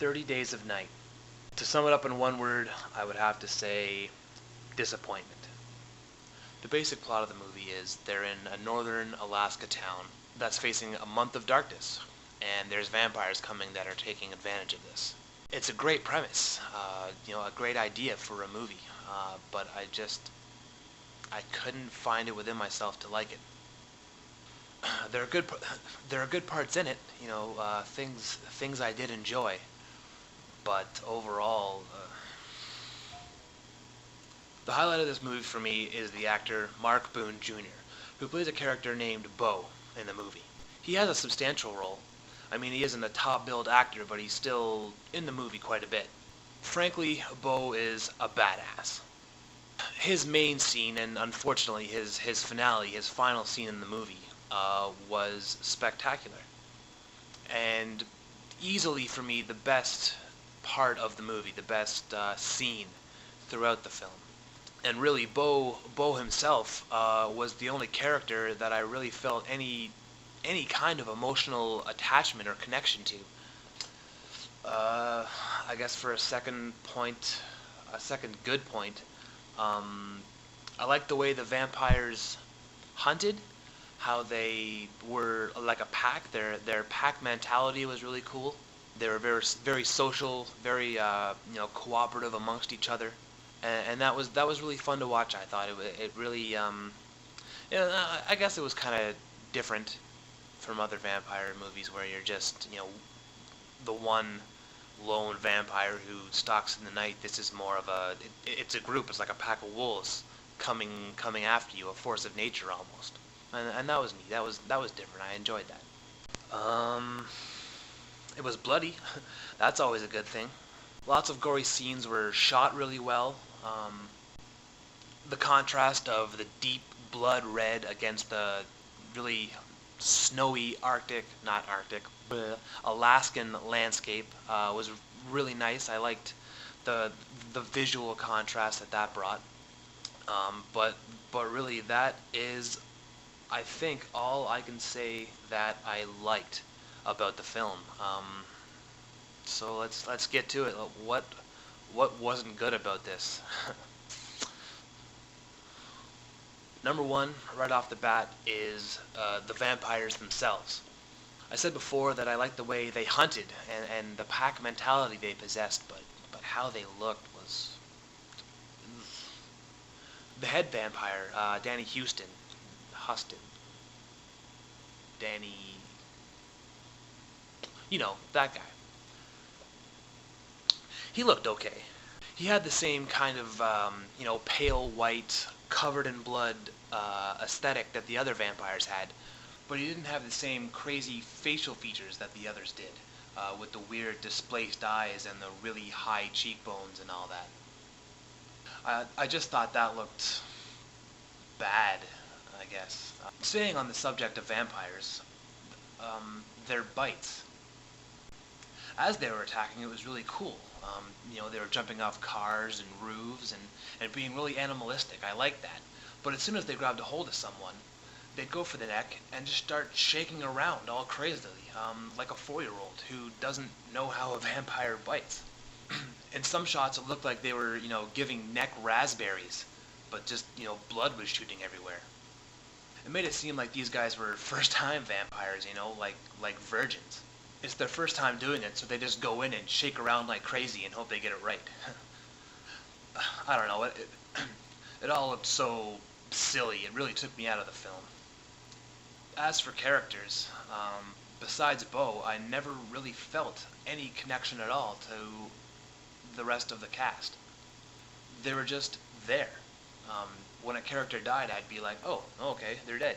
30 Days of Night. To sum it up in one word, I would have to say disappointment. The basic plot of the movie is they're in a northern Alaska town that's facing a month of darkness, and there's vampires coming that are taking advantage of this. It's a great premise, a great idea for a movie, but I couldn't find it within myself to like it. There are good, there are good parts in it, things I did enjoy, but overall, the highlight of this movie for me is the actor Mark Boone Jr., who plays a character named Bo in the movie. He has a substantial role. I mean, he isn't a top-billed actor, but he's still in the movie quite a bit. Frankly, Bo is a badass. His main scene, and unfortunately his finale, his final scene in the movie, was spectacular. And easily for me the best part of the movie, the best scene throughout the film. And really, Bo himself was the only character that I really felt any kind of emotional attachment or connection to. I guess for a second good point, I liked the way the vampires hunted, how they were like a pack. Their pack mentality was really cool. They were very social, very cooperative amongst each other. And that was really fun to watch. I thought it really I guess it was kind of different from other vampire movies where you're just the one lone vampire who stalks in the night. This is more of it's a group. It's like a pack of wolves coming after you, a force of nature almost. And that was neat. That was different. I enjoyed that. It was bloody. That's always a good thing. Lots of gory scenes were shot really well. The contrast of the deep blood red against the really snowy Alaskan landscape was really nice. I liked the visual contrast that brought. But really, that is, I think, all I can say that I liked about the film. So let's get to it. What wasn't good about this? Number one, right off the bat, is the vampires themselves. I said before that I liked the way they hunted and the pack mentality they possessed, but how they looked was... The head vampire, Danny Huston, Danny... that guy. He looked okay. He had the same kind of, pale white, covered in blood aesthetic that the other vampires had, but he didn't have the same crazy facial features that the others did, with the weird displaced eyes and the really high cheekbones and all that. I just thought that looked bad, I guess. Staying on the subject of vampires, their bites. As they were attacking, it was really cool. They were jumping off cars and roofs and being really animalistic. I liked that. But as soon as they grabbed a hold of someone, they'd go for the neck and just start shaking around all crazily, like a 4-year-old who doesn't know how a vampire bites. In some shots, it looked like they were, giving neck raspberries, but just, blood was shooting everywhere. It made it seem like these guys were first-time vampires, like virgins. It's their first time doing it, so they just go in and shake around like crazy and hope they get it right. I don't know, it all looked so silly. It really took me out of the film. As for characters, besides Bo, I never really felt any connection at all to the rest of the cast. They were just there. When a character died, I'd be like, oh, okay, they're dead.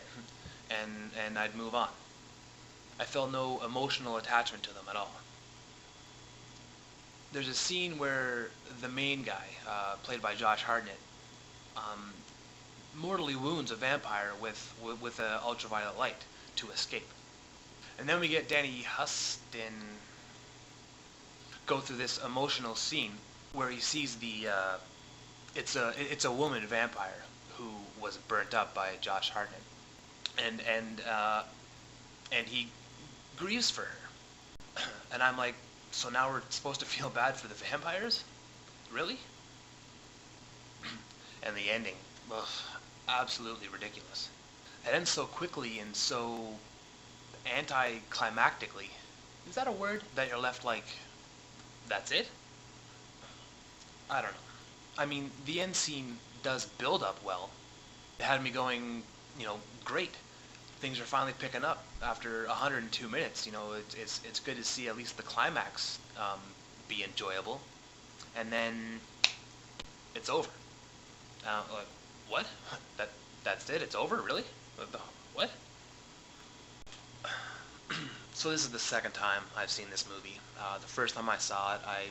And I'd move on. I felt no emotional attachment to them at all. There's a scene where the main guy, played by Josh Hartnett, mortally wounds a vampire with an ultraviolet light to escape. And then we get Danny Huston go through this emotional scene where he sees it's a woman vampire who was burnt up by Josh Hartnett, and he grieves for her. And I'm like, So now we're supposed to feel bad for the vampires? Really? And the ending, ugh, absolutely ridiculous. It ends so quickly and so anticlimactically. Is that a word? That you're left like, that's it? I don't know. I mean, the end scene does build up well. It had me going, great. Things are finally picking up after 102 minutes. It's good to see at least the climax be enjoyable, and then it's over. Like, what? That's it? It's over? Really? What? So this is the second time I've seen this movie. The first time I saw it, I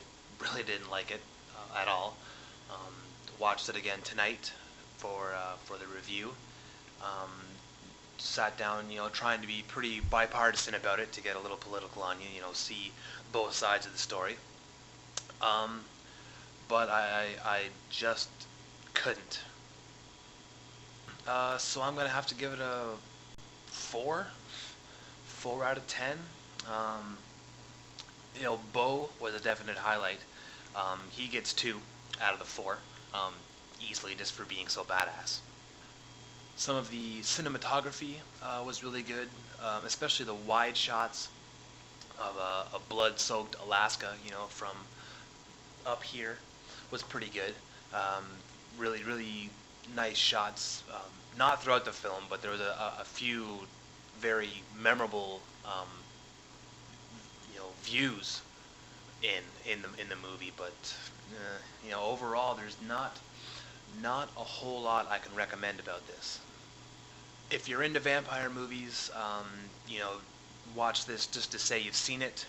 really didn't like it at all. Um, Watched it again tonight for the review. Um, Sat down, trying to be pretty bipartisan about it to get a little political on you, see both sides of the story. Um, but I just couldn't. So I'm gonna have to give it a 4, 4 out of 10. Um, Bo was a definite highlight. He gets 2 out of the 4, easily just for being so badass. Some of the cinematography was really good, especially the wide shots of a blood-soaked Alaska, from up here was pretty good. Um, Really, really nice shots. Not throughout the film, but there was a few very memorable, views in the movie. But overall, there's not a whole lot I can recommend about this. If you're into vampire movies, watch this just to say you've seen it,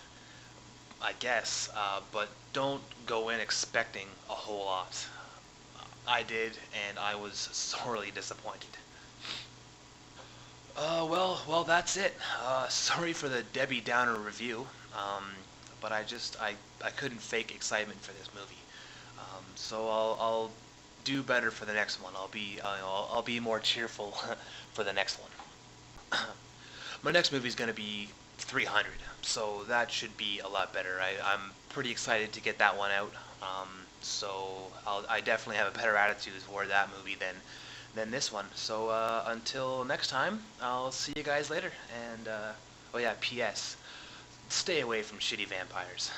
I guess, but don't go in expecting a whole lot. I did, and I was sorely disappointed. Well, that's it. Sorry for the Debbie Downer review, but I couldn't fake excitement for this movie. So I'll do better for the next one. I'll be more cheerful for the next one. My next movie is going to be 300, so that should be a lot better. I'm pretty excited to get that one out. So I definitely have a better attitude toward that movie than this one. So until next time, I'll see you guys later. And oh yeah, P.S. Stay away from shitty vampires.